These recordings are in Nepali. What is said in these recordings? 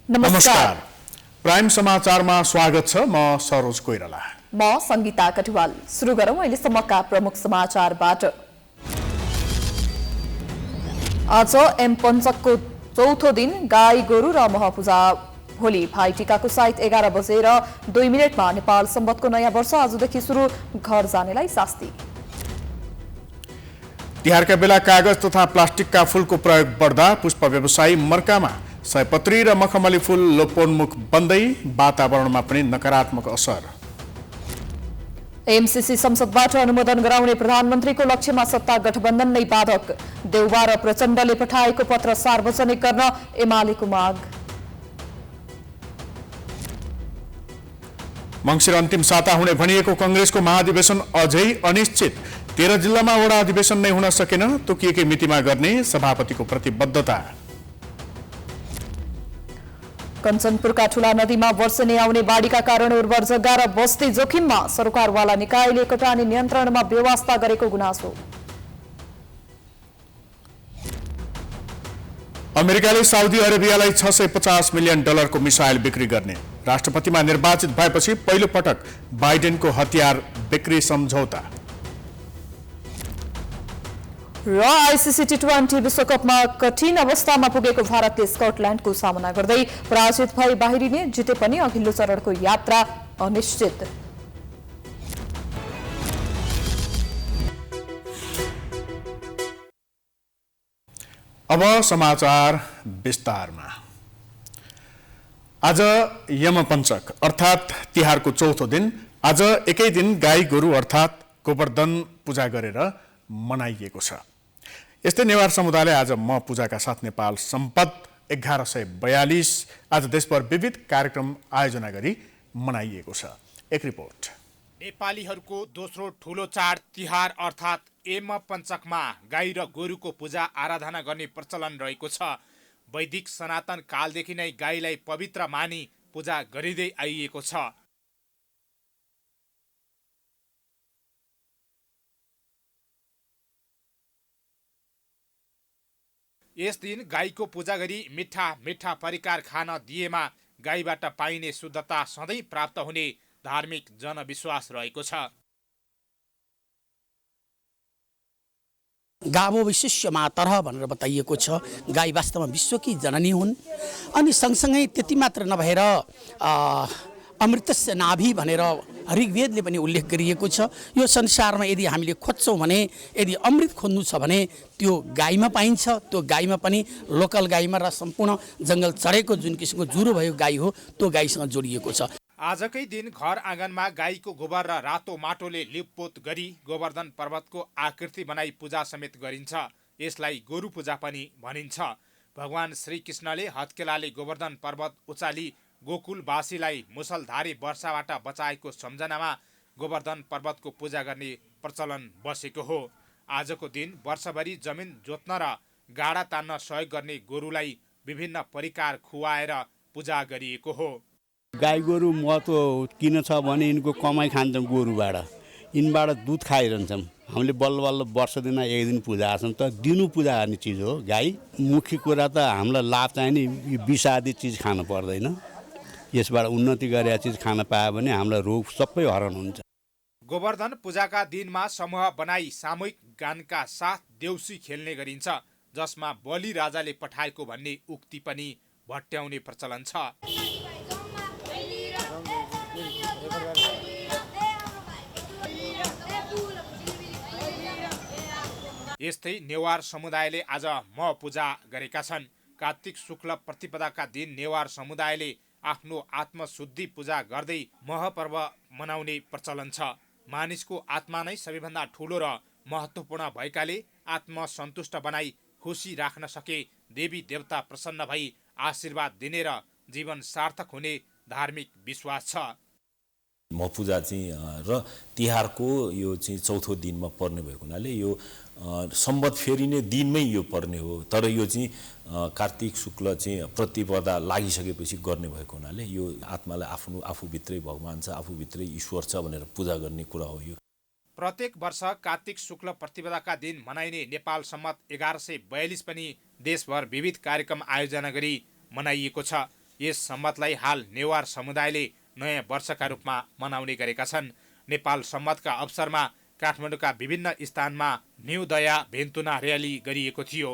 नमस्कार। प्राइम समाचारमा स्वागत छ। म सरोज कोइराला। म संगीता कटुवाल। सुरु गरौं अहिलेसम्मका प्रमुख समाचारबाट। आज एम पञ्चकको चौथो दिन गाई गोरु र महपूजा भोलि भाइटिकाको साइत 11 बजेर 2 मिनेटमा नेपाल सम्बतको नयाँ वर्ष आजदेखि सुरु, घर जानेलाई शास्ति। तिहारका बेला कागज तथा प्लास्टिकका फूलको प्रयोग बढ्दा पुष्प व्यवसायी मर्कामा सयपत्री र मखमली फूल लोपोन्मुख बन्दै वातावरणमा पनि नकारात्मक असर। एमसीसी संसदबाट अनुमोदन गराउने प्रधानमन्त्रीको लक्ष्यमा सत्ता गठबन्धन नै बाधक, देउवा र प्रचण्डले पठाएको पत्र सार्वजनिक गर्न एमालेको माग। मङ्सिर अन्तिम साता हुने भनिएको कंग्रेसको महाधिवेशन अझै अनिश्चित। 13 जिल्लामा वडा अधिवेशन नै हुन सकेन, तोकिएकै मितिमा गर्ने सभापतिको प्रतिबद्धता। कञ्चनपुरका ठूला नदीमा वर्षेनी आउने बाढीका कारण उर्वर जग्गा र बस्ती जोखिममा, सरकारवाला निकायले कटानी नियन्त्रणमा व्यवस्था गरेको गुनासो। अमेरिकाले साउदी अरेबियालाई $650 मिलियन को मिसाइल बिक्री गर्ने। राष्ट्रपतिमा निर्वाचित भएपछि पहिलो पटक बाइडेनको हतियार बिक्री सम्झौता। र आइसिसी टी20 विश्वकपमा कठिन अवस्थामा पुगेको भारतले स्कटल्याण्डको सामना गर्दै पराजित भई बाहिरिने, जिते पनि अघिल्लो चरणको यात्रा अनिश्चित। अब समाचार विस्तारमा। आज यमपञ्चक अर्थात् तिहारको चौथो दिन। आज एकै दिन गाई गोरु अर्थात् गोवर्धन पूजा गरेर मनाइएको छ। यस्तै नेवार समुदायले आज म पूजाका साथ नेपाल सम्पत 1142 आज देशभर विविध कार्यक्रम आयोजना गरी मनाइएको छ। एक रिपोर्ट। नेपालीहरूको दोस्रो ठूलो चाड तिहार अर्थात् यमपञ्चकमा गाई र गोरुको पूजा आराधना गर्ने प्रचलन रहेको छ। वैदिक सनातन कालदेखि नै गाईलाई पवित्र मानी पूजा गरिँदै आइएको छ। यस दिन गाईको पूजा गरी मिठा मिठा परिकार खान दिएमा गाईबाट पाइने शुद्धता सधैँ प्राप्त हुने धार्मिक जनविश्वास रहेको छ। गावो विशिष्य मातरः भनेर बताइएको छ। गाई वास्तवमा विश्वकी जननी हुन्। अनि सँगसँगै त्यति मात्र नभएर अमृतस्य नाभि भनेर ऋग्वेदले पनि उल्लेख गरिएको छ। यो संसारमा यदि हामीले खोज्छौँ भने, यदि अमृत खोज्नु छ भने त्यो गाईमा पाइन्छ। त्यो गाईमा पनि लोकल गाईमा र सम्पूर्ण जङ्गल चढेको जुन किसिमको जुरो भएको गाई हो, त्यो गाईसँग जोडिएको छ। आजकै दिन घर आँगनमा गाईको गोबर र रातो माटोले लिपपोत गरी गोवर्धन पर्वतको आकृति बनाई पूजा समेत गरिन्छ। यसलाई गोरु पूजा पनि भनिन्छ। भगवान श्रीकृष्णले हत्केलाले गोवर्धन पर्वत उचाली गोकुलवासीलाई मुसलधारे वर्षाबाट बचाएको सम्झनामा गोवर्धन पर्वतको पूजा गर्ने प्रचलन बसेको हो। आजको दिन वर्षभरि जमिन जोत्न र गाडा तान्न सहयोग गर्ने गोरुलाई विभिन्न परिकार खुवाएर पूजा गरिएको हो। गाई गोरु महत्त्व किन छ भने यिनको कमाइ खान्छौँ गोरुबाट, यिनबाट दुध खाइरहन्छौँ। हामीले बल्ल बल्ल वर्ष दिन एक दिन पूजा गर्छौँ। त दिनु पूजा गर्ने चिज हो गाई। मुख्य कुरा त हामीलाई लाभ चाहिँ नि विषादी चिज खानु पर्दैन। यसबाट उन्नति गरेका चिज खान पायो भने हामीलाई रोग सबै हरण हुन्छ। गोवर्धन पूजाका दिनमा समूह बनाई सामूहिक गानका साथ देउसी खेल्ने गरिन्छ, जसमा बलि राजाले पठाएको भन्ने उक्ति पनि भट्याउने प्रचलन छ। यस्तै नेवार समुदायले आज म पूजा गरेका छन्। कार्तिक शुक्ल प्रतिपदाका दिन नेवार समुदायले आफ्नो आत्मशुद्धि पूजा गर्दै महपर्व मनाउने प्रचलन छ। मानिसको आत्मा नै सबैभन्दा ठुलो र महत्त्वपूर्ण भएकाले आत्मसन्तुष्ट बनाई खुसी राख्न सके देवी देवता प्रसन्न भई आशीर्वाद दिने र जीवन सार्थक हुने धार्मिक विश्वास छ। म पूजा चाहिँ र तिहारको यो चाहिँ चौथो दिनमा पर्ने भएको हुनाले यो सम्बत फेरिने दिनमै यो पर्ने हो। तर यो चाहिँ कार्तिक शुक्ल चाहिँ प्रतिपदा लागिसकेपछि गर्ने भएको हुनाले यो आत्मालाई आफूभित्रै भगवान छ, आफूभित्रै ईश्वर छ भनेर पूजा गर्ने कुरा हो। यो प्रत्येक वर्ष कार्तिक शुक्ल प्रतिपदाका दिन मनाइने नेपाल सम्मत 1142 पनि देशभर विविध कार्यक्रम आयोजना गरी मनाइएको छ। यस सम्मतलाई हाल नेवार समुदायले नयाँ वर्षका रूपमा मनाउने गरेका छन्। नेपाल सम्मतका अवसरमा काठमाडौँका विभिन्न स्थानमा न्यू दया भेन्तुना र्याली गरिएको थियो।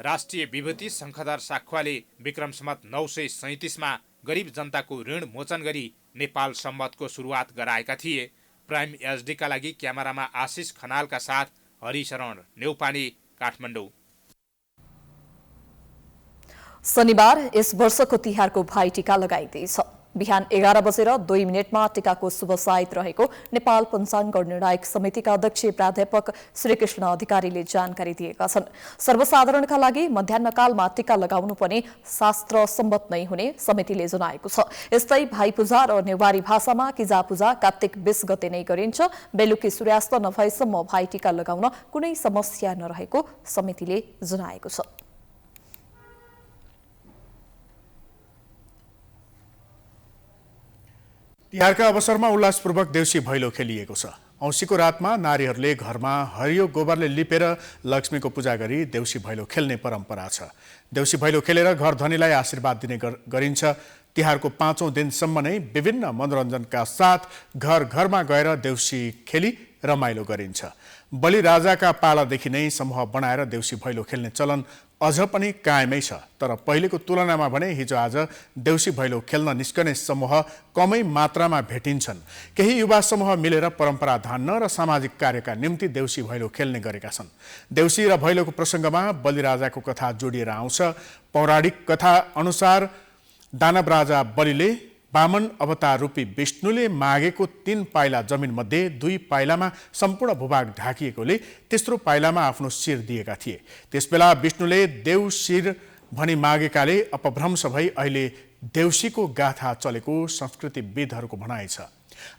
राष्ट्रिय विभूति शङ्खधर साख्वाले विक्रम सम्मत 937 गरिब जनताको ऋण मोचन गरी नेपाल सम्मतको सुरुवात गराएका थिए। प्राइम एचडीका लागि क्यामेरामा आशिष खनालका साथ हरिशरण नेउपाने, काठमाडौँ। शनिबार यस वर्षको तिहारको भाइटीका लगाइँदैछ। बिहान 11:02 टीकाको शुभ साइत रहेको नेपाल पञ्चाङ्ग निर्णायक समितिका अध्यक्ष प्राध्यापक श्रीकृष्ण अधिकारीले जानकारी दिएका छन्। सर्वसाधारणका लागि मध्याह्नकालमा टीका लगाउनु पनि शास्त्र सम्मत नै हुने समितिले जनाएको छ। यस्तै भाइ पूजा र नेवारी भाषामा किजा पूजा कार्तिक 20 गते नै गरिन्छ। बेलुकी सूर्यास्त नभएसम्म भाइ टीका लगाउन कुनै समस्या नरहेको समितिले जनाएको छ। तिहारका अवसरमा उल्लासपूर्वक देउसी भैलो खेलिएको छ। औँसीको रातमा नारीहरूले घरमा हरियो गोबरले लिपेर लक्ष्मीको पूजा गरी देउसी भैलो खेल्ने परम्परा छ। देउसी भैलो खेलेर घर धनीलाई आशीर्वाद दिने गरिन्छ। तिहारको 5औं दिनसम्म नै विभिन्न मनोरञ्जनका साथ घर घरमा गएर देउसी खेली रमाइलो गरिन्छ। बलि राजाका पालादेखि नै समूह बनाएर देउसी भैलो खेल्ने चलन अझ पनि कायमै छ। तर पहिलेको तुलनामा भने हिजो आज देउसी भैलो खेल्न निस्कने समूह कमै मात्रामा भेटिन्छन्। केही युवा समूह मिलेर परम्परा धान्न र सामाजिक कार्यका निम्ति देउसी भैलो खेल्ने गरेका छन्। देउसी र भैलोको प्रसङ्गमा बलिराजाको कथा जोडिएर आउँछ। पौराणिक कथा अनुसार दानव राजा बलिले वामन अवतार रूपी विष्णुले मागेको 3 पाइला जमिन मध्ये 2 पाइलामा सम्पूर्ण भूभाग ढाकिएकोले तेस्रो पाइलामा आफ्नो शिर दिएका थिए। त्यसबेला विष्णुले देउ शिर भनी मागेकाले अपभ्रंश भई अहिले देउसीको गाथा चलेको संस्कृतिविदहरूको भनाइ छ।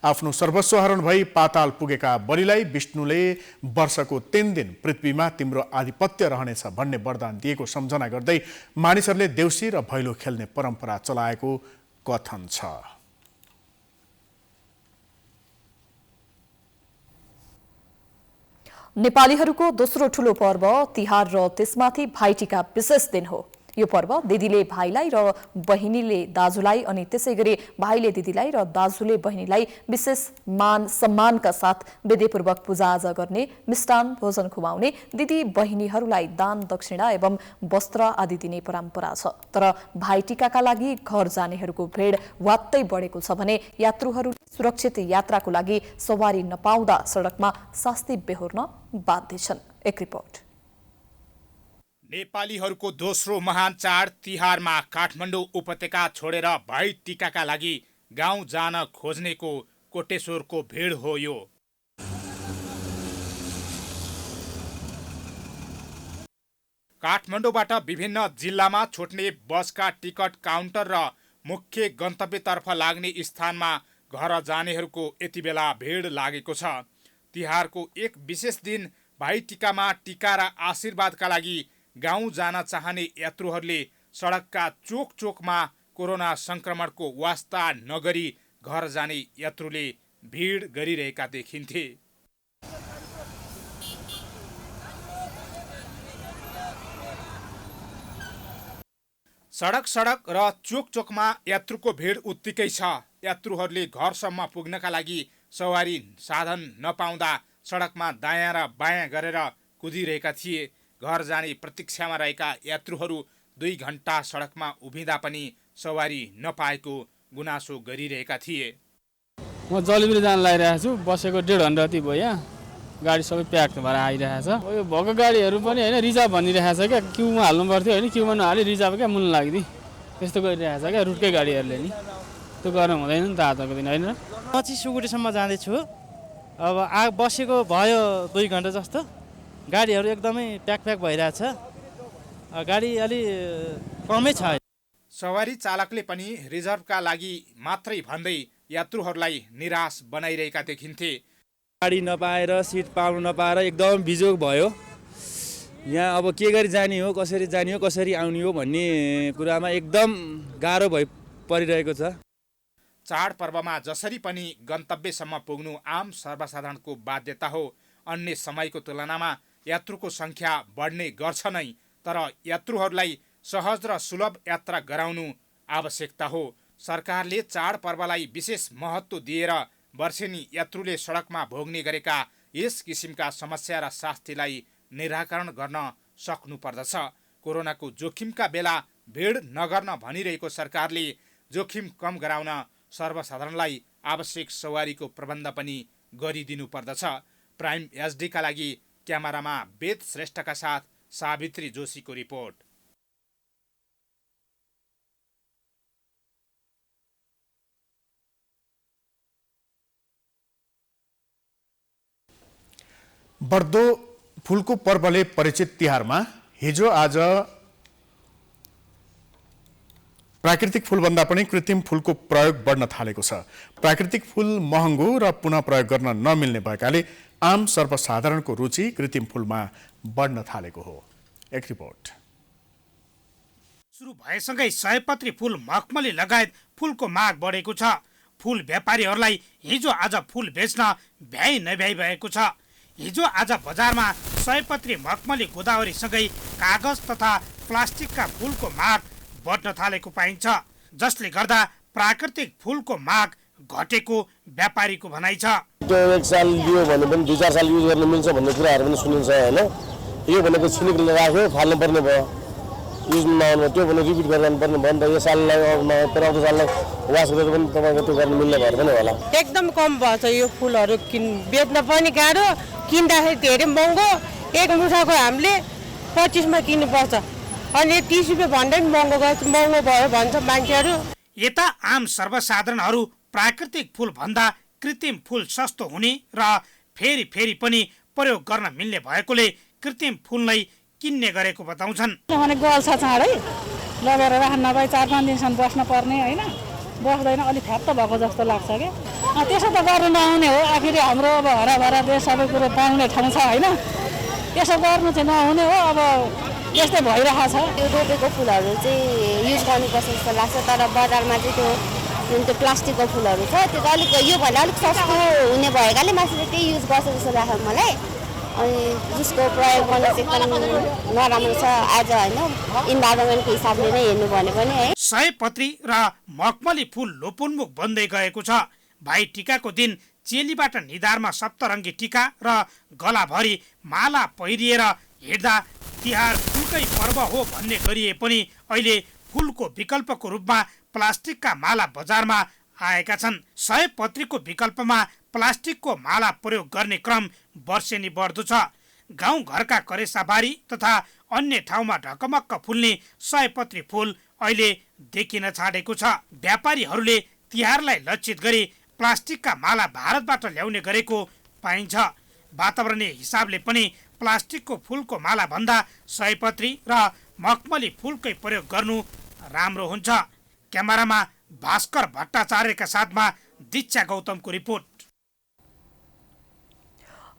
आफ्नो सर्वस्व हरण भई पाताल पुगेका बलिलाई विष्णुले वर्षको 3 दिन पृथ्वीमा तिम्रो आधिपत्य रहनेछ भन्ने वरदान दिएको सम्झना गर्दै मानिसहरूले देउसी र भैलो खेल्ने परम्परा चलाएको कथन छ। नेपालीहरूको दोस्रो ठूलो पर्व तिहार र त्यसमाथि भाइटीका विशेष दिन हो। यो पर्व दिदीले भाइलाई र बहिनीले दाजुलाई अनि त्यसैगरी भाइले दिदीलाई र दाजुले बहिनीलाई विशेष मान सम्मानका साथ विधिपूर्वक पूजाआजा गर्ने, मिष्टान भोजन खुवाउने, दिदी बहिनीहरूलाई दान दक्षिणा एवं वस्त्र आदि दिने परम्परा छ। तर भाइटीकाका लागि घर जानेहरूको भिड वात्तै बढेको छ भने यात्रुहरूले सुरक्षित यात्राको लागि सवारी नपाउँदा सडकमा शास्ति बेहोर्न बाध्य छन्। एक रिपोर्ट। नेपालीहरूको दोस्रो महान चाड तिहारमा काठमाडौँ उपत्यका छोडेर भाइ टीकाका लागि गाउँ जान खोज्नेको कोटेश्वरको भिड हो। यो काठमाडौँबाट विभिन्न जिल्लामा छुट्ने बसका टिकट काउन्टर र मुख्य गन्तव्यतर्फ लाग्ने स्थानमा घर जानेहरूको यति बेला भिड लागेको छ। तिहारको एक विशेष दिन भाइ टीकामा टीका र आशीर्वादका लागि गाउँ जान चाहने यात्रुहरूले सडकका चोक चोकमा कोरोना संक्रमणको वास्ता नगरी घर जाने यात्रुले भिड गरिरहेका देखिन्थे। सडक र चोक चोकमा यात्रुको भिड उत्तिकै छ। यात्रुहरूले घरसम्म पुग्नका लागि सवारी साधन नपाउँदा सडकमा दायाँ र बायाँ गरेर कुदिरहेका थिए। घर जाने प्रतीक्षामा रहेका यात्रुहरू 2 घण्टा सडकमा उभिँदा पनि सवारी नपाएको गुनासो गरिरहेका थिए। म जलपाइगुडी जान लागिरहेको छु। बसेको 1.5 घण्टा जति भयो। यहाँ गाडी सबै प्याक भएर आइरहेछ। यो भएको गाडीहरू पनि होइन रिजर्भ भनिरहेछ क्या, क्युमा हाल्नु पर्थ्यो होइन, क्युमा नहाली रिजर्भ क्या मुल्न लाग्दी त्यस्तो गरिरहेछ क्या रुटकै गाडीहरूले नि। त्यो गर्नु हुँदैन नि त आजको दिन होइन। म चाहिँ सिलगढीसम्म जाँदैछु। अब बसेको भयो 2 घण्टा जस्तो। गाडीहरू एकदमै प्याक भइरहेछ। गाडी अलि कमै छ। सवारी चालकले पनि रिजर्भका लागि मात्रै भन्दै यात्रुहरूलाई निराश बनाइरहेका देखिन्थे। गाडी नपाएर सिट पाउनु नपाएर एकदम बिजोग भयो। यहाँ अब के गरी जाने हो, कसरी जाने हो, कसरी आउने हो भन्ने कुरामा एकदम गाह्रो परिरहेको छ। चाडपर्वमा जसरी पनि गन्तव्यसम्म पुग्नु आम सर्वसाधारणको बाध्यता हो। अन्य समयको तुलनामा यात्रुको सङ्ख्या बढ्ने गर्छ नै, तर यात्रुहरूलाई सहज र सुलभ यात्रा गराउनु आवश्यकता हो। सरकारले चाडपर्वलाई विशेष महत्त्व दिएर वर्षेनी यात्रुले सडकमा भोग्ने गरेका यस किसिमका समस्या र शास्तिलाई निराकरण गर्न सक्नुपर्दछ। कोरोनाको जोखिमका बेला भिड नगर्न भनिरहेको सरकारले जोखिम कम गराउन सर्वसाधारणलाई आवश्यक सवारीको प्रबन्ध पनि गरिदिनु पर्दछ। प्राइम एचडीका लागि क्यामेरामा वेद श्रेष्ठका साथ सावित्री जोशीको रिपोर्ट। बढ्दो फुलको पर्वले परिचित तिहारमा हिजो आज प्राकृतिक फुलभन्दा पनि कृत्रिम फुलको प्रयोग बढ्न थालेको छ। प्राकृतिक फुल महँगो र पुनः प्रयोग गर्न नमिल्ने भएकाले आम सर्वसाधारणको रुचि कृत्रिम फुलमा बढ्न थालेको हो। एक रिपोर्ट। सुरु भएसँगै सयपत्री फुल, मखमली लगायत फुलको माग बढेको छ। फुल व्यापारीहरूलाई हिजो आज फुल बेच्न भ्याइ नभ्याइ भएको छ। हिजो आज बजारमा सयपत्री, मखमली, गोदावरीसँगै कागज तथा प्लास्टिकका फुलको माग बढ्न थालेको पाइन्छ, जसले गर्दा प्राकृतिक फुलको माग घटेको व्यापारीको भनाइ छ। त्यो एक साल लियो भने पनि 2-4 साल युज गर्न मिल्छ भन्ने कुराहरू पनि सुनिन्छ हैन। यो भनेको छिनिक राख्यो, फाल्नु पर्ने भयो, युज नहुनु, त्यो भने रिपिट गर्न पर्ने भयो नि त। यो साललाई आउँदो साललाई वास गरेर पनि तपाईँको त्यो गर्न मिल्ने भएर पनि होला। एकदम कम भएछ यो फुलहरू, बेच्न पनि गाह्रो, किन्दाखेरि धेरै महँगो। एक मुठाको हामीले 25 मा किन्नुपर्छ, अनि 30 रुपियाँ भन्दा पनि महँगो भयो भन्छ मान्छेहरू। यता आम सर्वसाधारणहरू प्राकृतिक फुल भन्दा कृत्रिम फुल सस्तो हुने र फेरि फेरि पनि प्रयोग गर्न मिल्ने भएकोले कृत्रिम फुल नै किन्ने गरेको बताउँछन्। गल्छ चाँडै, लगेर राख्न नभए 4-5 दिनसम्म बस्न पर्ने होइन, बस्दैन, अलिक फ्याप्त भएको जस्तो लाग्छ क्या। त्यसो त गर्नु नआउने हो, आखिर हाम्रो अब हराभरा देश सबै कुरो पाउने ठाउँ छ होइन, त्यसो गर्नु चाहिँ नहुने हो। अब यस्तै भइरहेको छ। त्यो रोपेको फुलहरू चाहिँ युज गर्नुपर्छ जस्तो लाग्छ, तर बजारमा चाहिँ त्यो जुन त्यो प्लास्टिकको फुलहरू छ त्यो अलिक योभन्दा अलिक सस्तो हुने भएकाले मान्छेले त्यही युज गर्छ जस्तो लाग्छ मलाई। अनि जसको प्रयोग गर्न चाहिँ एकदम नराम्रो छ आज होइन, इन्भाइरोमेन्टको हिसाबले नै हेर्नु भने पनि है। सयपत्री र मखमली फुल लोपोन्मुख बन्दै गएको छ। भाइ टिकाको दिन चेलीबाट निधारमा सप्तरङ्गी टिका र गलाभरि माला पहिरिएर हिँड्दा तिहार फुलकै पर्व हो भन्ने गरिए पनि अहिले फुलको विकल्पको रूपमा प्लास्टिकका माला बजारमा आएका छन्। सयपत्रीको विकल्पमा प्लास्टिकको माला प्रयोग गर्ने क्रम वर्षेनी बढ्दो छ। गाउँ घरका करेसाबारी तथा अन्य ठाउँमा ढकमक्क फुल्ने सयपत्री फुल अहिले देखिन छाडेको छ। व्यापारीहरूले तिहारलाई लक्षित गरी प्लास्टिकका माला भारतबाट ल्याउने गरेको पाइन्छ। वातावरणीय हिसाबले पनि प्लास्टिकको फुलको माला भन्दा सयपत्री र मखमली फुलकै प्रयोग गर्नु राम्रो हुन्छ। क्यामेरामा भास्कर भट्टाचार्यका साथमा दीक्षा गौतमको रिपोर्ट।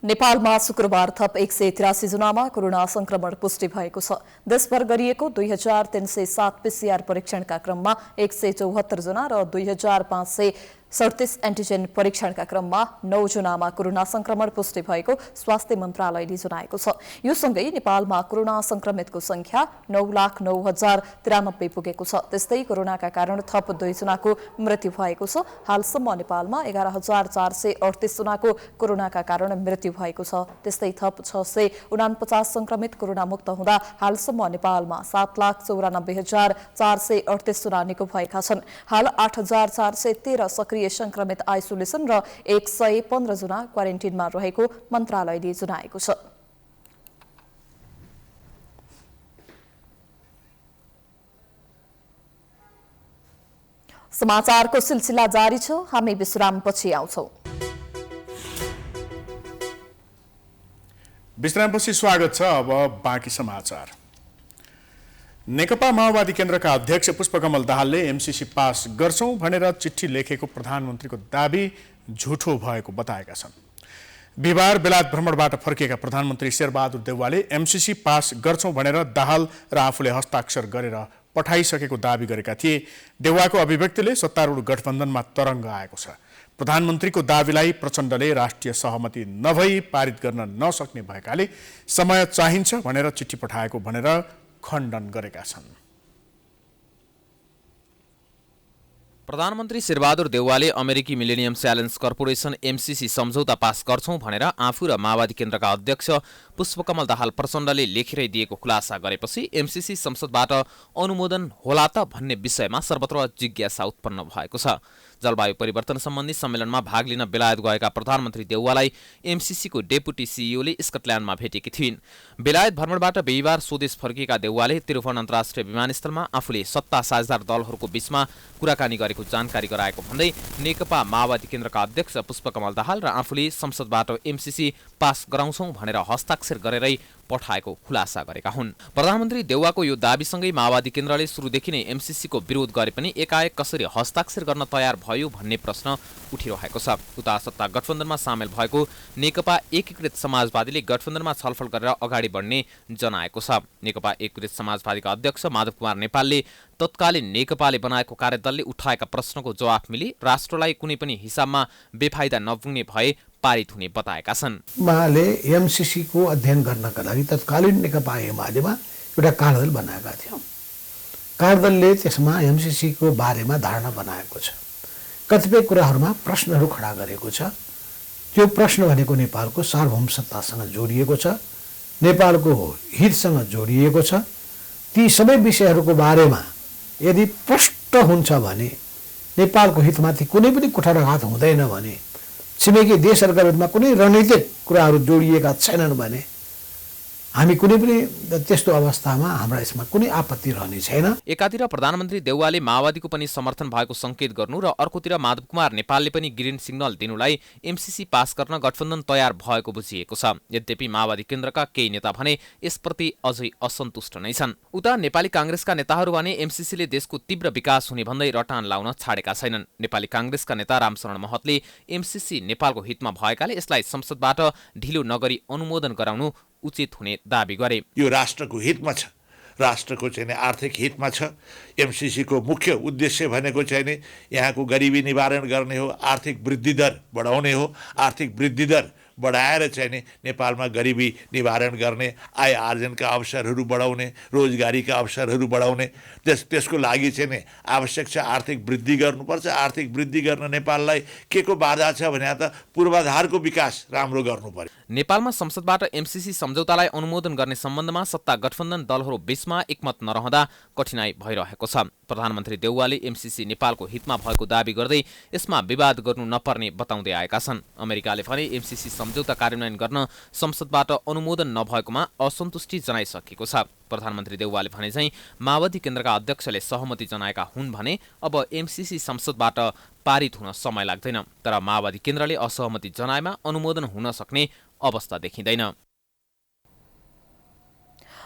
नेपालमा शुक्रबार थप 183 जनामा कोरोना संक्रमण पुष्टि भएको छ। देशभर गरिएको 2307 पीसीआर परीक्षणका क्रममा 174 जना र 2537 एन्टिजेन परीक्षणका क्रममा 9 जनामा कोरोना संक्रमण पुष्टि भएको स्वास्थ्य मन्त्रालयले जनाएको छ। यो सँगै नेपालमा कोरोना संक्रमितको संख्या 9,09,093 पुगेको छ। त्यस्तै कोरोनाका कारण थप 2 जनाको मृत्यु भएको छ। हालसम्म नेपालमा 11,438 जनाको कोरोनाका कारण मृत्यु भएको छ। त्यस्तै थप 649 संक्रमित कोरोना मुक्त हुँदा हालसम्म नेपालमा 7,94,438 जना निको भएका छन्। हाल 8,413 सक्रिय संक्रमित आइसोलेसन र 115 जना क्वारेन्टिनमा रहेको मन्त्रालयले जनाएको छ। समाचारको सिलसिला जारी छ, हामी विश्रामपछि आउँछौं। विश्रामपछि स्वागत छ। अब बाँकी समाचार। नेकपा माओवादी केन्द्रका अध्यक्ष पुष्पकमल दाहालले एमसीसी पास गर्छौं भनेर चिठी लेखेको प्रधानमन्त्रीको दाबी झुठो भएको बताएका छन्। बिहिबार बेलायत भ्रमणबाट फर्किएका प्रधानमन्त्री शेरबहादुर देउवाले एमसीसी पास गर्छौं भनेर दाहाल र आफूले हस्ताक्षर गरेर पठाइसकेको दावी गरेका थिए। देउवाको अभिव्यक्तिले सत्तारूढ गठबन्धनमा तरङ्ग आएको छ। प्रधानमन्त्रीको दावीलाई प्रचण्डले राष्ट्रिय सहमति नभई पारित गर्न नसक्ने भएकाले समय चाहिन्छ भनेर चिठी पठाएको भनेर खण्डन गरेका छन्। प्रधानमन्त्री शेरबहादुर देउवाले अमेरिकी मिलेनियम च्यालेन्ज कर्पोरेसन एमसीसी सम्झौता पास गर्छौं भनेर आफू र माओवादी केन्द्रका अध्यक्ष पुष्पकमल दाहाल प्रचण्डले लेखेरै दिएको खुलासा गरेपछि एमसीसी संसदबाट अनुमोदन होला त भन्ने विषयमा सर्वत्र जिज्ञासा उत्पन्न भएको छ। जलवायु परिवर्तन सम्बन्धी सम्मेलनमा भाग लिन बेलायत गएका प्रधानमन्त्री देउवालाई एमसीसीको डेपुटी सीईओले स्कटल्याण्डमा भेटेकी थिइन्। बेलायत भ्रमणबाट बिहिबार स्वदेश फर्किएका देउवाले त्रिभुवन अन्तर्राष्ट्रिय विमानस्थलमा आफूले सत्ता साझेदार दलहरूको बीचमा कुराकानी गरेको जानकारी गराएको भन्दै नेकपा माओवादी केन्द्रका अध्यक्ष पुष्पकमल दाहाल र आफूले संसदबाट एमसीसी पास गराउँछौं भनेर हस्ताक्षर गरेरै पठाएको खुलासा गरेका हुन्। प्रधानमन्त्री देउवाको यो दाबीसँगै माओवादी केन्द्रले सुरुदेखि नै एमसीसीको विरोध गरे पनि एकाएक कसरी हस्ताक्षर गर्न तयार भयो भन्ने प्रश्न उठिरहेको छ। उता सत्ता गठबन्धनमा सामेल भएको नेकपा एकीकृत समाजवादीले गठबन्धनमा छलफल गरेर अगाडि बढ्ने जनाएको छ। नेकपा एकीकृत समाजवादीका अध्यक्ष माधव कुमार नेपालले तत्कालीन नेकपाले बनाएको कार्यदलले उठाएका प्रश्नको जवाफ मिली राष्ट्रलाई कुनै पनि हिसाबमा बेफाइदा नपुग्ने भए पारित हुने बताएका छन्। उहाँले एमसीसी को अध्ययन गर्नका लागि तत्कालीन नेकपा एमालेमा एउटा कार्यदल बनाएका थियौँ। कार्यदलले त्यसमा एमसीसी को बारेमा धारणा बनाएको छ। कतिपय कुराहरूमा प्रश्नहरू खडा गरेको छ। त्यो प्रश्न भनेको नेपालको सार्वभौम सत्तासँग जोडिएको छ, नेपालको हितसँग जोडिएको छ। ती सबै विषयहरूको बारेमा यदि प्रष्ट हुन्छ भने नेपालको हितमाथि कुनै पनि कुठाराघात हुँदैन भने, छिमेकी देशहरूका विरुद्धमा कुनै रणनीतिक कुराहरू जोडिएका छैनन् भने हामी कुनै पनि त्यस्तो अवस्थामा हाम्रा यसमा कुनै आपत्ति रहने छैन। एकातिर प्रधानमन्त्री देउवाले माओवादीको पनि समर्थन भएको संकेत गर्नु र अर्कोतिर माधव कुमार नेपालले पनि ग्रीन सिग्नल दिनुलाई एमसीसी पास गर्न गठबन्धन तयार भएको बुझिएको छ। यद्यपि माओवादी केन्द्रका केही नेता भने यसप्रति अझै असन्तुष्ट नै छन्। उता नेपाली कांग्रेसका नेताहरू भने एमसीसीले देशको तीव्र विकास हुने भन्दै रटान लाउन छाडेका छैनन्। नेपाली कांग्रेसका नेता रामशरण महतले एमसीसी नेपालको हितमा भएकाले यसलाई संसदबाट ढिलो नगरी अनुमोदन गराउनु उचित हुने दावी गरे। यो राष्ट्रको हितमा छ, राष्ट्रको चाहिँ आर्थिक हितमा छ। एमसीसी को मुख्य उद्देश्य भनेको चाहिँ यहाँको गरिबी निवारण गर्ने हो, आर्थिक वृद्धि दर बढाउने हो। आर्थिक वृद्धि दर बढाएर चाहिँ नेपालमा गरिबी निवारण गर्ने, आय आर्जनका अवसरहरू बढाउने, रोजगारीका अवसरहरू बढाउने, त्यसको लागि चाहिँ आवश्यक छ आर्थिक वृद्धि गर्नुपर्छ। आर्थिक वृद्धि गर्न नेपाललाई के को बाधा छ भने त पूर्वाधारको विकास राम्रो गर्नु पर्यो। नेपालमा संसदबाट एमसीसी सम्झौतालाई अनुमोदन गर्ने सम्बन्धमा सत्ता गठबन्धन दलहरू बीचमा एकमत नरहँदा कठिनाई भइरहेको छ। प्रधानमन्त्री देउवाले एमसीसी नेपालको हितमा भएको दावी गर्दै यसमा विवाद गर्नु नपर्ने बताउँदै आएका छन्। अमेरिकाले भने एमसीसी सम्झौता कार्यान्वयन गर्न संसदबाट अनुमोदन नभएकोमा असन्तुष्टि जनाइसकेको छ। प्रधानमन्त्री देउवाले भने चाहिँ माओवादी केन्द्रका अध्यक्षले सहमति जनाएका हुन् भने अब एमसीसी संसदबाट पारित हुन समय लाग्दैन। तर माओवादी केन्द्रले असहमति जनाएमा अनुमोदन हुन सक्ने अवस्था देखिँदैन।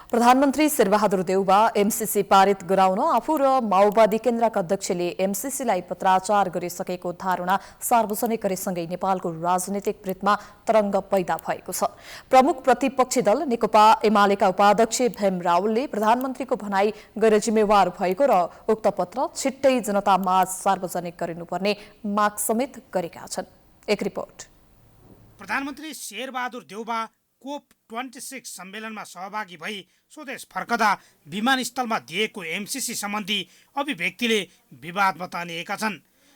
प्रधानमन्त्री शेरबहादुर देउवा एमसीसी पारित गराउन आफू र माओवादी केन्द्रका अध्यक्षले एमसीसीलाई पत्राचार गरिसकेको धारणा सार्वजनिक गरेसँगै नेपालको राजनीतिक वृत्तमा तरङ्ग पैदा भएको छ। प्रमुख प्रतिपक्षी दल नेकपा एमालेका उपाध्यक्ष भीम रावलले प्रधानमन्त्रीको भनाई गैर जिम्मेवार भएको र उक्त पत्र छिट्टै जनतामाझ सार्वजनिक गरिनुपर्ने माग समेत गरेका छन्। एक रिपोर्ट। प्रधानमन्त्री शेरबहादुर देउवा COP26 सम्मेलनमा सहभागी भई स्वदेश फर्कदा विमानस्थलमा दिएको एमसीसी सम्बन्धी अभिव्यक्तिले विवाद बतानिएका छन्।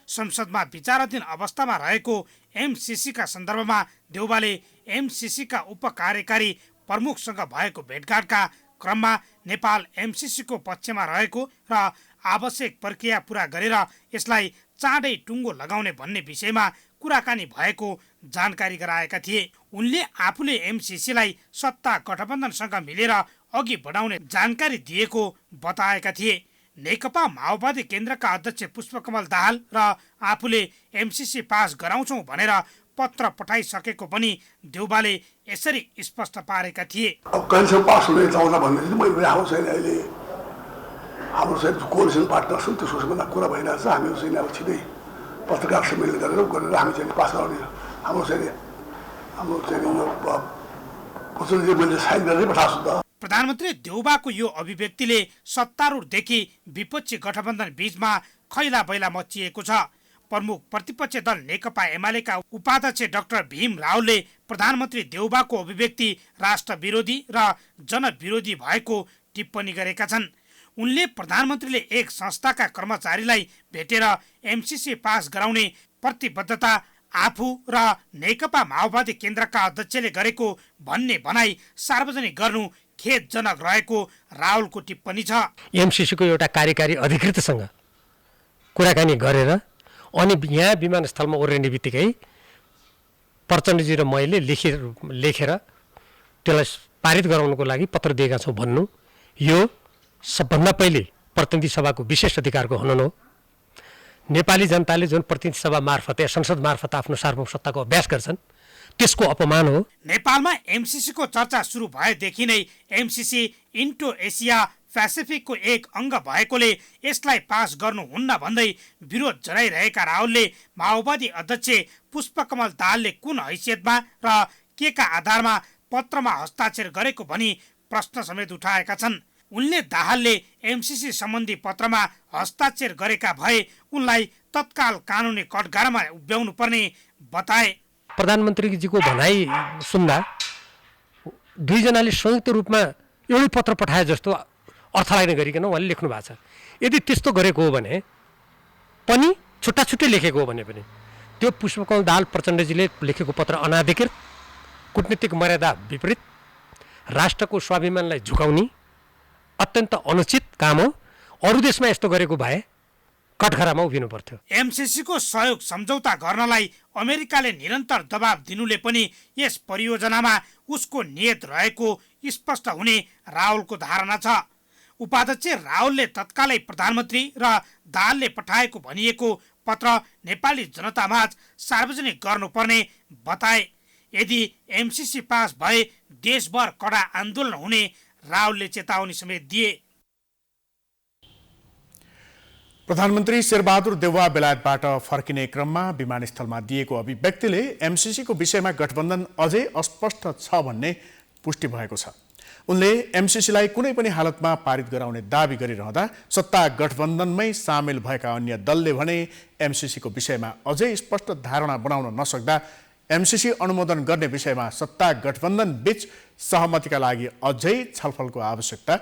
संसदमा विचाराधीन अवस्थामा रहेको एमसीसीका सन्दर्भमा देउवाले एमसीसीका उपकार्यकारी प्रमुखसँग भएको भेटघाटका क्रममा नेपाल एमसीसीको पक्षमा रहेको र आवश्यक प्रक्रिया पूरा गरेर यसलाई चाँडै टुङ्गो लगाउने भन्ने विषयमा कुराकानी भएको जानकारी गराएका थिए। उनले आफूले एमसीसीलाई सत्ता गठबन्धनसँग मिलेर अघि बढाउने जानकारी दिएको बताएका थिए। नेकपा माओवादी केन्द्रका अध्यक्ष पुष्पकमल दाहाल र आफूले एमसीसी पास गराउँछौं भनेर पत्र पठाइसकेको पनि देउवाले यसरी स्पष्ट पारेका थिए। कहिलेसम्म पास हुने चाहन्छ भन्ने चाहिँ मैले हाम्रो छैन। अहिले हाम्रो चाहिँ कोलिसन पार्टनर छन्, त्यसको सबभन्दा कुरा भइरहेछ। हामीहरू चाहिँ अब छिटै पत्रकार सम्मेलन गरेर हामी चाहिँ पास गराउने हाम्रो चाहिँ यो मैले साइन गरेर पठाएको छु त। प्रधानमन्त्री देउबाको यो अभिव्यक्तिले सत्तारूढदेखि विपक्षी गठबन्धन बीचमा खैला बैला मचिएको छ। प्रमुख प्रतिपक्ष दल नेकपा एमालेका उपाध्यक्ष डाक्टर भीम रावलले प्रधानमन्त्री देउबाको अभिव्यक्ति राष्ट्र विरोधी र जनविरोधी भएको टिप्पणी गरेका छन्। उनले प्रधानमन्त्रीले एक संस्थाका कर्मचारीलाई भेटेर एमसीसी पास गराउने प्रतिबद्धता आफू र नेकपा माओवादी केन्द्रका अध्यक्षले गरेको भन्ने भनाई सार्वजनिक गर्नु खेदजनक रहेको रावलको टिप्पणी छ। एमसीसीको एउटा कार्यकारी अधिकृतसँग कुराकानी गरेर अनि यहाँ विमानस्थलमा ओर्लिने बित्तिकै प्रचण्डजी र मैले लेखेर त्यसलाई पारित गराउनको लागि पत्र दिएका छौँ भन्नु यो सबभन्दा पहिले प्रतिनिधि सभाको विशेष अधिकारको हनन हो। नेपाली जनताले जुन प्रतिनिधि सभा मार्फत या संसद मार्फत आफ्नो सार्वभौम सत्ताको अभ्यास गर्छन् त्यसको अपमान हो। नेपालमा एमसीसीको चर्चा सुरु भएदेखि नै एमसीसी इन्डो एसिया पेसिफिकको एक अङ्ग भएकोले यसलाई पास गर्नुहुन्न भन्दै विरोध जनाइरहेका रावलले माओवादी अध्यक्ष पुष्पकमल दाहालले कुन हैसियतमा र के का आधारमा पत्रमा हस्ताक्षर गरेको भनी प्रश्न समेत उठाएका छन्। उनले दाहालले एमसीसी सम्बन्धी पत्रमा हस्ताक्षर गरेका भए उनलाई तत्काल कानुनी कठघरामा उभ्याउनु पर्ने बताए। प्रधानमन्त्रीजीको भनाइ सुन्दा दुईजनाले संयुक्त रूपमा एउटै पत्र पठाए जस्तो अर्थ लाग्ने गरिकन उहाँले लेख्नु भएको छ। यदि त्यस्तो गरेको हो भने पनि छुट्टा छुट्टै लेखेको हो भने पनि त्यो पुष्पकमल दाहाल प्रचण्डजीले लेखेको पत्र अनाधिकृत, कूटनीतिक मर्यादा विपरीत, राष्ट्रको स्वाभिमानलाई झुकाउने अत्यन्त अनुचित काम हो। अरू देशमा यस्तो गरेको भए कठघरामा उभिनु पर्थ्यो। एमसीसीको सहयोग सम्झौता गर्नलाई अमेरिकाले निरन्तर दबाब दिनुले पनि यस परियोजनामा उसको नियत रहेको स्पष्ट हुने रावलको धारणा छ। उपाध्यक्ष रावलले तत्कालै प्रधानमन्त्री र दाहालले पठाएको भनिएको पत्र नेपाली जनतामाझ सार्वजनिक गर्नुपर्ने बताए। यदि एमसीसी पास भए देशभर कडा आन्दोलन हुने रावलले चेतावनी समेत दिए। प्रधानमन्त्री शेरबहादुर देउवा बेलायतबाट फर्किने क्रममा विमानस्थलमा दिएको अभिव्यक्तिले एमसीसीको विषयमा गठबन्धन अझै अस्पष्ट छ भन्ने पुष्टि भएको छ। उनले एमसीसीलाई कुनै पनि हालतमा पारित गराउने दाबी गरिरहँदा सत्ता गठबन्धनमै सामेल भएका अन्य दलले भने एमसीसीको विषयमा अझै स्पष्ट धारणा बनाउन नसक्दा एमसीसी अनुमोदन गर्ने विषयमा सत्ता गठबन्धन बीच सहमतिका लागि अझै छलफलको आवश्यकता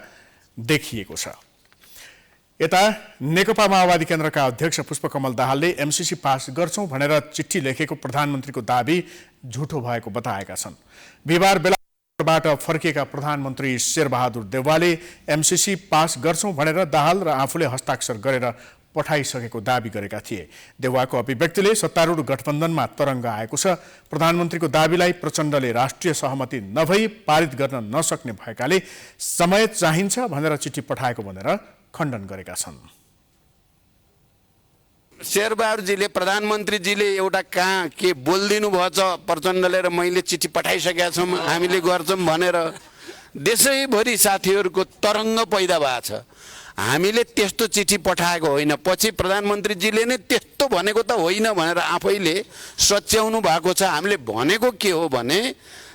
देखिएको छ। यता नेकपा माओवादी केन्द्रका अध्यक्ष पुष्पकमल दाहालले एमसीसी पास गर्छौं भनेर चिठी लेखेको प्रधानमन्त्रीको दाबी झुटो भएको बताएका छन्। बिहिबार बेलायतबाट फर्किएका प्रधानमन्त्री शेरबहादुर देउवाले एमसीसी पास गर्छौं भनेर दाहाल र आफूले हस्ताक्षर गरेर पठाइसकेको दाबी गरेका थिए। देउवाको अभिव्यक्तिले सत्तारूढ गठबन्धनमा तरङ्ग आएको छ। प्रधानमन्त्रीको दाबीलाई प्रचण्डले राष्ट्रिय सहमति नभई पारित गर्न नसक्ने भएकाले समय चाहिन्छ भनेर चिठी पठाएको भनेर खण्डन गरेका छन्। शेरबहादुरजीले प्रधानमन्त्रीजीले एउटा कहाँ के बोलिदिनु भएछ प्रचण्डले र मैले चिठी पठाइसकेका छौँ हामीले गर्छौँ भनेर देशैभरि साथीहरूको तरङ्ग पैदा भएको छ। हामीले त्यस्तो चिठी पठाएको होइन, पछि प्रधानमन्त्रीजीले नै त्यस्तो भनेको त होइन भनेर आफैले सच्याउनु भएको छ। हामीले भनेको के हो भने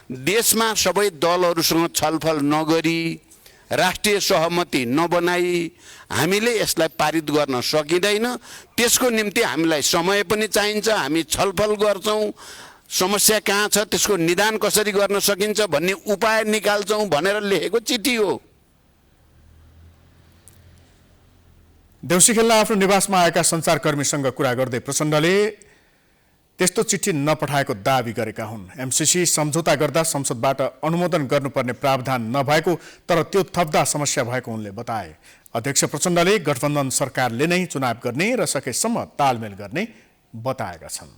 देशमा सबै दलहरूसँग छलफल नगरी राष्ट्रिय सहमति नबनाई हामीले यसलाई पारित गर्न सकिँदैन। त्यसको निम्ति हामीलाई समय पनि चाहिन्छ, हामी छलफल गर्छौँ, समस्या कहाँ छ त्यसको निदान कसरी गर्न सकिन्छ भन्ने उपाय निकाल्छौँ भनेर लेखेको चिठी हो। देउसीखेलमा आफ्नो निवासमा आएका सञ्चारकर्मीसँग कुरा गर्दै प्रचण्डले त्यस्तो चिठी नपठाएको दाबी गरेका हुन्। एमसीसी सम्झौता गर्दा संसदबाट अनुमोदन गर्नुपर्ने प्रावधान नभएको तर त्यो थप्दा समस्या भएको उनले बताए। अध्यक्ष प्रचण्डले गठबन्धन सरकारले नै चुनाव गर्ने र सकेसम्म तालमेल गर्ने बताएका छन्।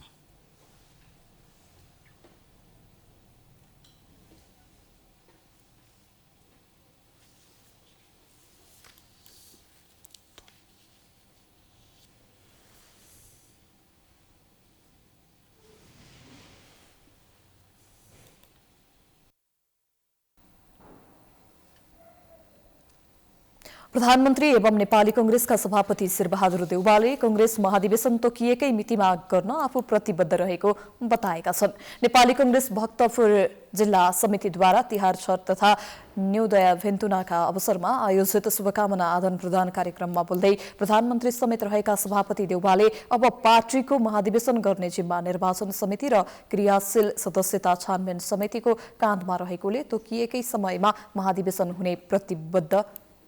प्रधानमन्त्री एवं नेपाली कांग्रेसका सभापति शेरबहादुर देउवाले कांग्रेस महाधिवेशन तोकिएकै मितिमा गर्न आफू प्रतिबद्ध रहेको बताएका छन्। नेपाली कांग्रेस भक्तपुर जिल्ला समितिद्वारा तिहार छठ तथा न्यूदय भेन्तुनाका अवसरमा आयोजित शुभकामना आदान प्रदान कार्यक्रममा बोल्दै प्रधानमन्त्री समेत रहेका सभापति देउवाले अब पार्टीको महाधिवेशन गर्ने जिम्मा निर्वाचन समिति र क्रियाशील सदस्यता छानबिन समितिको काँधमा रहेकोले तोकिएकै समयमा महाधिवेशन हुने प्रतिबद्ध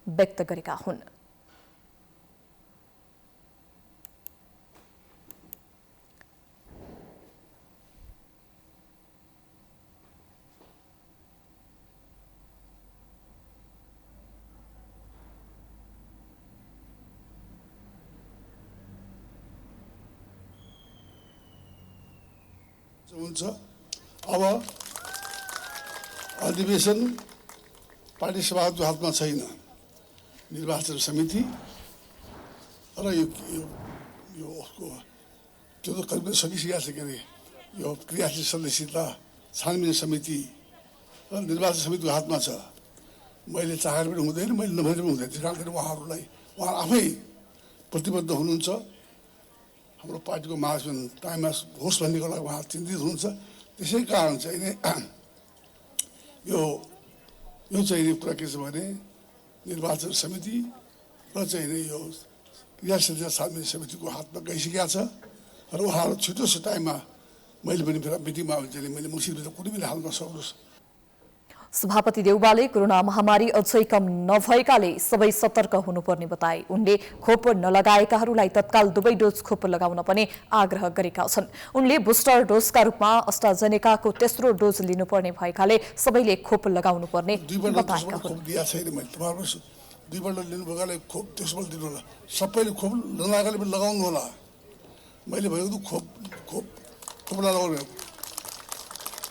व्यक्त गरेका हुन्। हुन्छ अब अधिवेशन पार्टी सभाको हातमा छैन। निर्वाचन समिति र यो उसको त्यो त कहिले सकिसकेको छ के अरे यो क्रियाशील सदस्यता छानबिन समिति र निर्वाचन समितिको हातमा छ। मैले चाहेर पनि हुँदैन, मैले नभएर पनि हुँदैन। त्यस कारणले उहाँ आफै प्रतिबद्ध हुनुहुन्छ। हाम्रो पार्टीको महाधिवेशन टाइममा होस् भन्नेको लागि उहाँ चिन्तित हुनुहुन्छ। त्यसै कारण चाहिँ यो चाहिँ कुरा के छ भने निर्वाचन समिति र चाहिँ यो क्रियाशील छानबिन समितिको हातमा गइसकेका छ र उहाँहरू छिटो टाइममा मैले पनि फेरि मिटिङमा चाहिँ मैले मुसिबत कुनै पनि हाल्न सक्नुहोस्। सभापति देउवाले कोरोना महामारी अझै कम नभएकाले सबै सतर्क हुनुपर्ने बताए। उनले खोप नलगाएकाहरूलाई तत्काल दुवै डोज खोप लगाउन पनि आग्रह गरेका छन्। उनले बुस्टर डोजका रूपमा अस्ट्राजेनेकाको तेस्रो डोज लिनुपर्ने भएकाले सबैले खोप लगाउनुपर्ने बताएका हुन्। दुईपल्ट लिनुभएकाले खोप त्यसबाट दिनु होला। सबैले खोप नलगाएकाले पनि लगाउनु होला। मैले भनेको खोप लगाउनु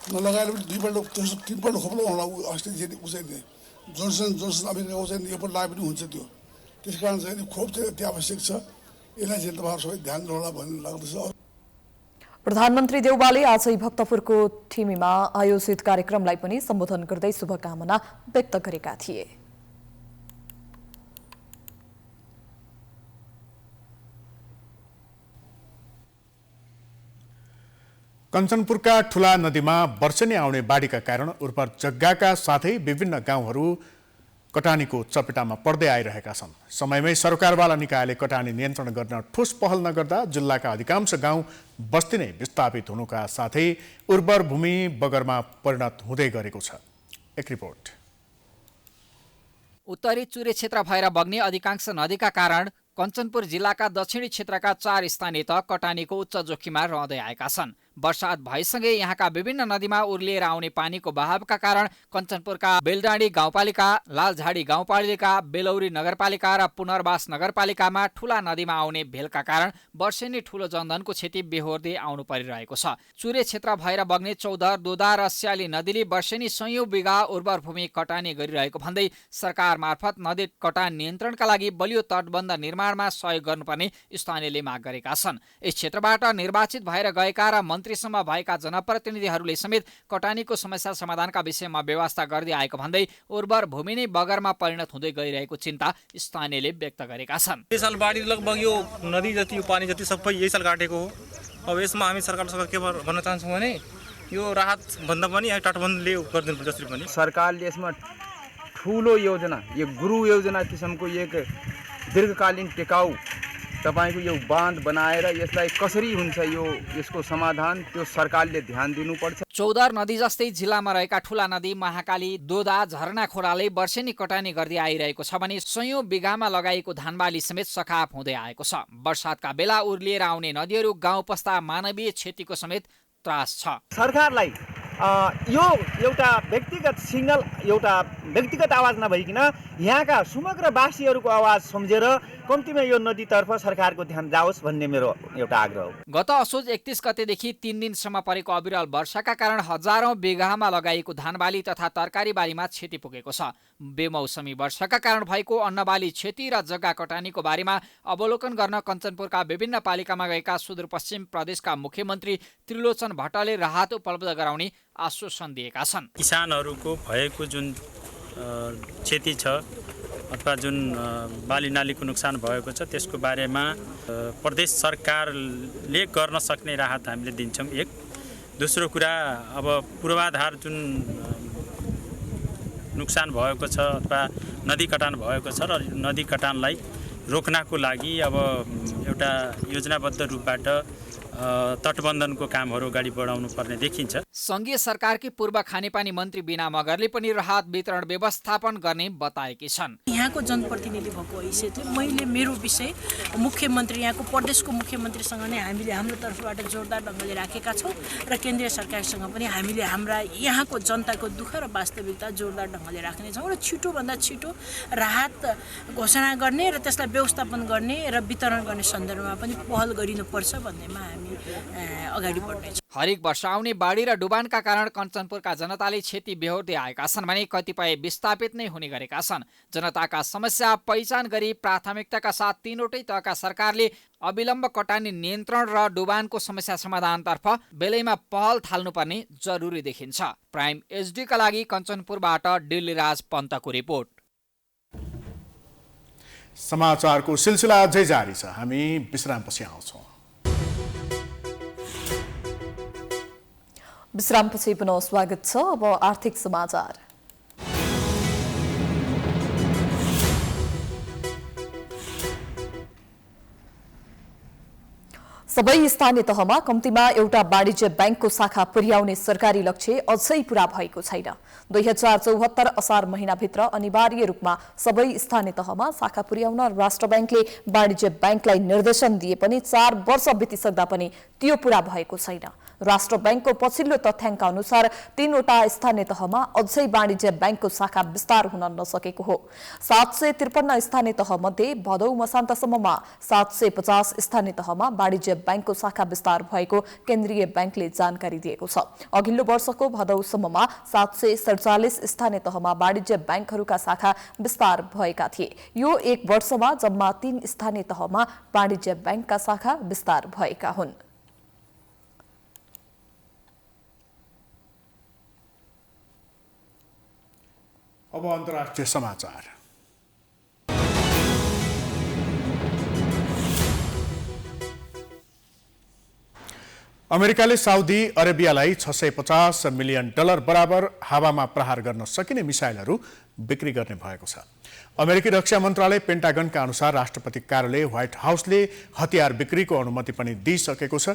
नलगाएर पनि दुईपल्ट तिनपल्ट खोप लगाउनु अस्ति उसैले जोन्सन अमेरिका उसैले एकपल्ट लगाए पनि हुन्छ। त्यो त्यस कारण चाहिँ खोप चाहिँ अति आवश्यक छ। यसलाई चाहिँ तपाईँहरू सबै ध्यान दिनुहोला भन्ने लाग्दछ। प्रधानमन्त्री देउवाले आजै भक्तपुरको ठिमीमा आयोजित कार्यक्रमलाई पनि सम्बोधन गर्दै शुभकामना व्यक्त गरेका थिए। कञ्चनपुरका ठुला नदीमा वर्षेनी आउने बाढीका कारण उर्वर जग्गाका साथै विभिन्न गाउँहरू कटानीको चपेटामा पर्दै आइरहेका छन्। समयमै सरकारवाला निकायले कटानी नियन्त्रण गर्न ठोस पहल नगर्दा जिल्लाका अधिकांश गाउँ बस्ती नै विस्थापित हुनुका साथै उर्वर भूमि बगरमा परिणत हुँदै गरेको छ। एक रिपोर्ट। उत्तरी चुरे क्षेत्र भएर बग्ने अधिकांश नदीका कारण कञ्चनपुर जिल्लाका दक्षिणी क्षेत्रका 4 स्थानीय त कटानीको उच्च जोखिममा रहँदै आएका छन्। वर्षात भएसँगै यहाँका विभिन्न नदीमा उर्लिएर आउने पानीको बहावका कारण कञ्चनपुरका बेलडाँडी गाउँपालिका, लालझाडी गाउँपालिका, बेलौरी नगरपालिका र पुनर्वास नगरपालिकामा ठुला नदीमा आउने भेलका कारण वर्षेनी ठुलो जनधनको क्षति बेहोर्दै आउनु परिरहेको छ। चुरे क्षेत्र भएर बग्ने चौधर, दोदा र स्याली नदीले वर्षेनी सयौं बिघा उर्वर भूमि कटानी गरिरहेको भन्दै सरकार मार्फत नदी कटान नियन्त्रणका लागि बलियो तटबन्ध निर्माणमा सहयोग गर्नुपर्ने स्थानीयले माग गरेका छन्। यस क्षेत्रबाट निर्वाचित भएर गएका र मन्त्रीसम्म भएका जनप्रतिनिधिहरूले समेत कटानीको समस्या समाधानका विषयमा व्यवस्था गर्दै आएको भन्दै उर्वर भूमि नै बगरमा परिणत हुँदै गइरहेको चिन्ता स्थानीयले व्यक्त गरेका छन्। यस साल बाढी लगभग यो नदी जति यो पानी जति सबै यही साल काटेको हो। अब यसमा हामी सरकारसँग के भन्न चाहन्छौँ भने यो राहत भन्दा पनि यहाँ तटबन्धले गरिदिनु पर्छ। जसरी पनि सरकारले यसमा ठुलो योजना, यो गुरु योजना किसिमको एक दीर्घकालीन टेकाउ तपाईको यो बाँध बनाएर यसलाई कसरी हुन्छ यसको समाधान त्यो सरकारले ध्यान दिनुपर्छ। चौधर नदी जस्तै जिल्लामा रहेका ठुला नदी महाकाली, दोदा, झरना खोलाले वर्षेनी कटानी गर्दै आइरहेको छ भने सयौं बिघामा लगाइएको धानबाली समेत सखाप हुँदै आएको छ। वर्षातका बेला उर्लिएर आउने नदीहरू गाउँ पस्दा मानवीय क्षतिको समेत त्रास छ। सरकारलाई यो एउटा व्यक्तिगत आवाज नभइकन यहाँका समग्र वासीहरूको आवाज सम्झेर कम्तीमा यो नदीतर्फ सरकारको ध्यान जाओस् भन्ने मेरो एउटा आग्रह हो। गत असोज 31 गतेदेखि 3 दिनसम्म परेको अविरल वर्षाका कारण हजारौं बिघामा लगाइएको धानबाली तथा तरकारी बालीमा क्षति पुगेको छ। बेमौसमी वर्षाका कारण भएको अन्नबाली क्षति र जग्गा कटानीको बारेमा अवलोकन गर्न कञ्चनपुरका विभिन्न पालिकामा गएका सुदूरपश्चिम प्रदेशका मुख्यमन्त्री त्रिलोचन भट्टले राहत उपलब्ध गराउने आश्वासन दिएका छन्। किसानहरूको भएको जुन क्षति छ अथवा जुन बाली नालीको नोक्सान भएको छ त्यसको बारेमा प्रदेश सरकारले गर्न सक्ने राहत हामीले दिन्छौँ। एक दोस्रो कुरा, अब पूर्वाधार जुन नुक्सान भएको छ अथवा नदी कटान भएको छ र नदी कटानलाई रोक्नको लागि अब एउटा योजनाबद्ध रूपबाट तटबन्धनको कामहरू अगाडि बढाउनु पर्ने देखिन्छ। संघीय सरकारकी पूर्व खानेपानी मन्त्री बिना मगरले पनि राहत वितरण व्यवस्थापन गर्ने बताएकी छन्। यहाँको जनप्रतिनिधि भएको हैसियतले मैले मेरो विषय मुख्यमन्त्री, यहाँको प्रदेशको मुख्यमन्त्रीसँग नै हामीले हाम्रो तर्फबाट जोरदार ढङ्गले राखेका छौँ र केन्द्रीय सरकारसँग पनि हामीले हाम्रा यहाँको जनताको दुःख र वास्तविकता जोरदार ढङ्गले राख्नेछौँ र छिटोभन्दा छिटो राहत घोषणा गर्ने र त्यसलाई व्यवस्थापन गर्ने र वितरण गर्ने सन्दर्भमा पनि पहल गरिनुपर्छ भन्नेमा हामी अगाडि बढ्नेछौँ। हरेक वर्ष आउने बाढी र डुबानका कारण कञ्चनपुरका जनताले क्षति बेहोर्दै आएका छन् भने कतिपय विस्थापित नै हुने गरेका छन्। जनताका समस्या पहिचान गरी प्राथमिकताका साथ तीनवटै तहका सरकारले अविलम्ब कटानी नियन्त्रण र डुबानको समस्या समाधानतर्फ बेलैमा पहल थाल्नुपर्ने जरुरी देखिन्छ। प्राइम एचडीका लागि कञ्चनपुरबाट दिल्लीराज पन्तको रिपोर्ट। समाचारको सिलसिला अझै जारी छ, हामी विश्रामपछि आउँछौँ। विश्रामपछि पुनः स्वागत छ। अब आर्थिक समाचार। सबै स्थानीय तहमा कम्तीमा एउटा वाणिज्य बैंकको शाखा पुर्याउने सरकारी लक्ष्य अझै पूरा भएको छैन। 2074 असार महिनाभित्र अनिवार्य रूपमा सबै स्थानीय तहमा शाखा पुर्याउन राष्ट्र बैंकले वाणिज्य बैंकलाई निर्देशन दिए पनि 4 वर्ष बितिसक्दा पनि त्यो पूरा भएको छैन। राष्ट्र बैंकको पछिल्लो तथ्याङ्क अनुसार 3 वटा स्थानीय तहमा अझै वाणिज्य बैंकको शाखा विस्तार हुन नसकेको हो। 753 स्थानीय तह मध्ये भदौ मसान्तसम्ममा 750 स्थानीय तहमा वाणिज्य बैंकको शाखा विस्तार भएको केन्द्रीय बैंकले जानकारी दिएको छ। अघिल्लो वर्षको भदौसम्ममा 747 स्थानीय तहमा वाणिज्य बैंकहरूका शाखा विस्तार भएका थिए। यो एक वर्षमा जम्मा 3 स्थानीय तहमा वाणिज्य बैंकका शाखा विस्तार भएका हुन्। अब अन्तर्राष्ट्रिय समाचार। अमेरिकाले साउदी अरेबियालाई $650 मिलियन बराबर हावामा प्रहार गर्न सकिने मिसाइलहरू बिक्री गर्ने भएको छ। अमेरिकी रक्षा मन्त्रालय पेन्टागनका अनुसार राष्ट्रपति कार्यालय व्हाइट हाउसले हतियार बिक्रीको अनुमति पनि दिइसकेको छ।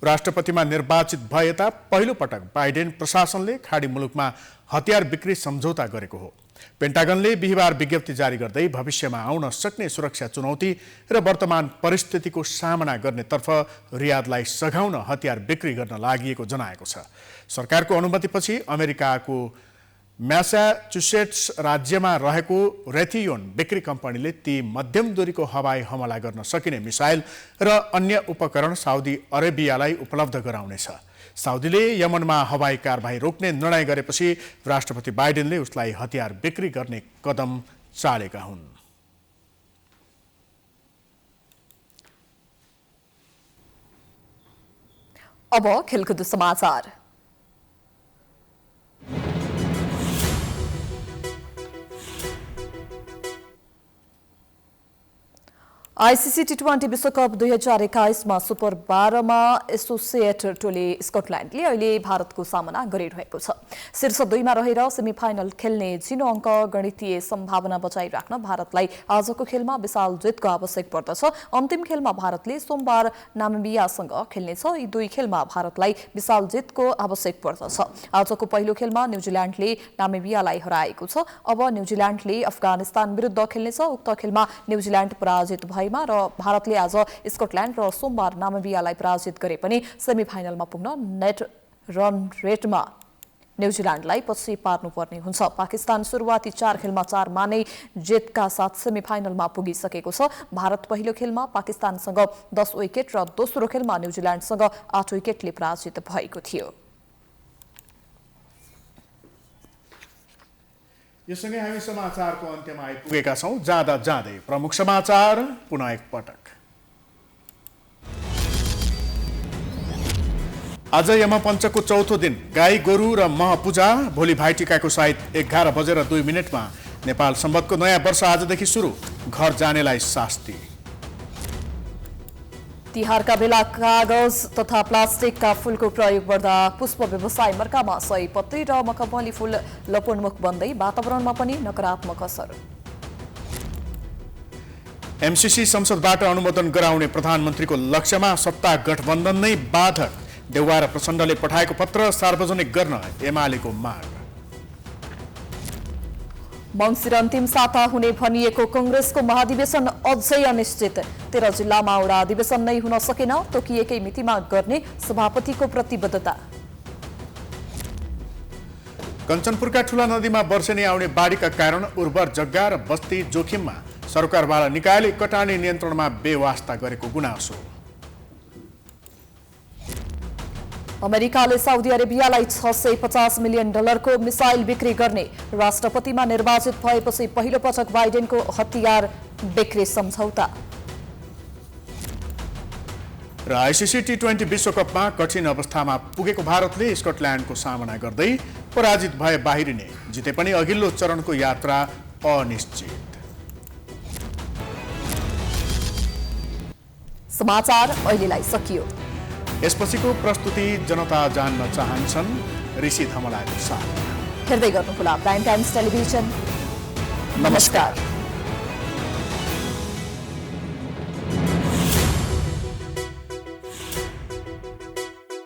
राष्ट्रपतिमा निर्वाचित भए यता पहिलो पटक बाइडेन प्रशासनले खाडी मुलुकमा हतियार बिक्री सम्झौता गरेको हो। पेन्टागनले बिहिबार विज्ञप्ति जारी गर्दै भविष्यमा आउन सक्ने सुरक्षा चुनौती र वर्तमान परिस्थितिको सामना गर्नेतर्फ रियादलाई सघाउन हतियार बिक्री गर्न लागि जनाएको छ। सरकारको अनुमतिपछि अमेरिकाको म्यासाचुसेट्स राज्यमा रहेको रेथियोन बिक्री कम्पनीले ती मध्यम दूरीको हवाई हमला गर्न सकिने मिसाइल र अन्य उपकरण साउदी अरेबियालाई उपलब्ध गराउनेछ। साउदीले यमनमा हवाई कारबाही रोक्ने निर्णय गरेपछि राष्ट्रपति बाइडेनले उसलाई हतियार बिक्री गर्ने कदम चालेका हुन्। अब खेलकुद समाचार। आईसीसी टी20 विश्वकप 2021 मा सुपर 12 मा एसोसिएट टोली स्कटल्यान्डले अहिले भारतको सामना गरिरहेको छ। शीर्ष 2 मा रहेर सेमिफाइनल खेल्ने जिनो अङ्क गणितीय सम्भावना बचाइराख्न भारतलाई आजको खेलमा विशाल जितको आवश्यक पर्दछ। अन्तिम खेलमा भारतले सोमबार नामिबियासँग खेल्नेछ। यी 2 खेलमा भारतलाई विशाल जितको आवश्यक पर्दछ। आजको पहिलो खेलमा न्युजिल्यान्डले नामिबियालाई हराएको छ। अब न्युजिल्यान्डले अफगानिस्तान विरुद्ध खेल्नेछ। उक्त खेलमा न्युजिल्यान्ड पराजित भएमा र भारतले आज स्कटल्यान्ड र सोमबार नामिबियालाई पराजित गरे पनि सेमिफाइनलमा पुग्न नेट रन रेटमा न्युजिल्यान्डलाई पछि पार्नुपर्ने हुन्छ। पाकिस्तान सुरुवाती 4 खेलमा 4 मा नै जितका साथ सेमिफाइनलमा पुगिसकेको छ। भारत पहिलो खेलमा पाकिस्तानसँग 10 विकेट र दोस्रो खेलमा न्युजिल्यान्डसँग 8 विकेटले पराजित भएको थियो। यससँगै हामी समाचारको अन्त्यमा आइपुगेका छौं। जाँदा जाँदै प्रमुख समाचार पुनः एकपटक। आज यमपञ्चको चौथो दिन गाई गोरु र मह पूजा। भोलि भाइटिकाको साइत 11:02 मा नेपाल सम्बन्धको नयाँ वर्ष आजदेखि सुरु, घर जानेलाई शास्ति। तिहारका बेला कागज तथा प्लास्टिकका फूलको प्रयोग बढ्दा पुष्प व्यवसाय मर्कामा सयपत्री र मखमली फूल लोपोन्मुख बन्दै वातावरणमा पनि नकारात्मक असर। एमसीसी संसदबाट अनुमोदन गराउने प्रधानमन्त्रीको लक्ष्यमा सत्ता गठबन्धन नै बाधक, देउवा र प्रचण्डले पठाएको पत्र सार्वजनिक गर्न एमालेको माग। मङ्सिर अन्तिम साता हुने भनिएको कंग्रेसको महाधिवेशन अझै अनिश्चित। 13 जिल्लामा वडा अधिवेशन नै हुन सकेन, तोकिएकै मितिमा गर्ने सभापतिको प्रतिबद्धता। कञ्चनपुरका ठूला नदीमा वर्षेनी आउने बाढीका कारण उर्वर जग्गा र बस्ती जोखिममा, सरकारवाला निकायले कटानी नियन्त्रणमा बेवास्ता गरेको गुनासो। अमेरिकाले साउदी अरेबियालाई $650 मिलियन को मिसाइल बिक्री गर्ने, राष्ट्रपतिमा निर्वाचित भएपछि पहिलो पटक बाइडेनको हतियार बिक्री सम्झौता। र आइसिसी टी20 विश्वकपमा कठिन अवस्थामा पुगेको भारतले स्कटल्यान्डको सामना गर्दै पराजित भए बाहिरिने, जिते पनि अघिल्लो चरणको यात्रा अनिश्चित। समाचार अहिलेलाई सकियो। यसपछिको प्रस्तुति जनता जान्न चाहन्छन् ऋषि धमलाको साथ। हेर्दै गर्नुहोला प्राइम टाइम्स टेलिभिजन। नमस्कार।